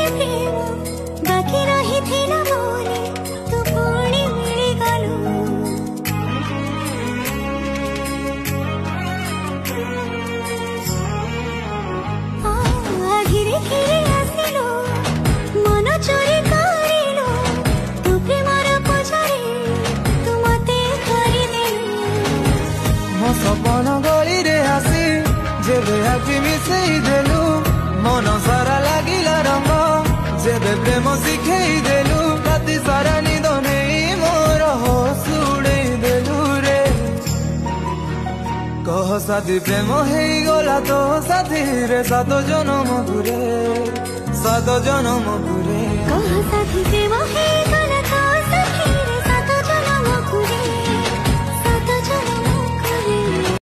जे प्रेम बाकी रही थिला मोरे तू पुणी मिली गलु धीरे धीरे आसिलो मन चोरी करिलो तू प्रेमर पछारे तू मते करि देलु मो सपन गली रे आसी जेबे आखि मिसेई देलु मन सारा लागिला रंग जेबे प्रेम शिखेई देलु राति सारा निद नेई मोर होश उड़ेई देलु रे कह साथी प्रेम हेई गला तो साथी रे सात जन्म घुरे कह साथी प्रेम है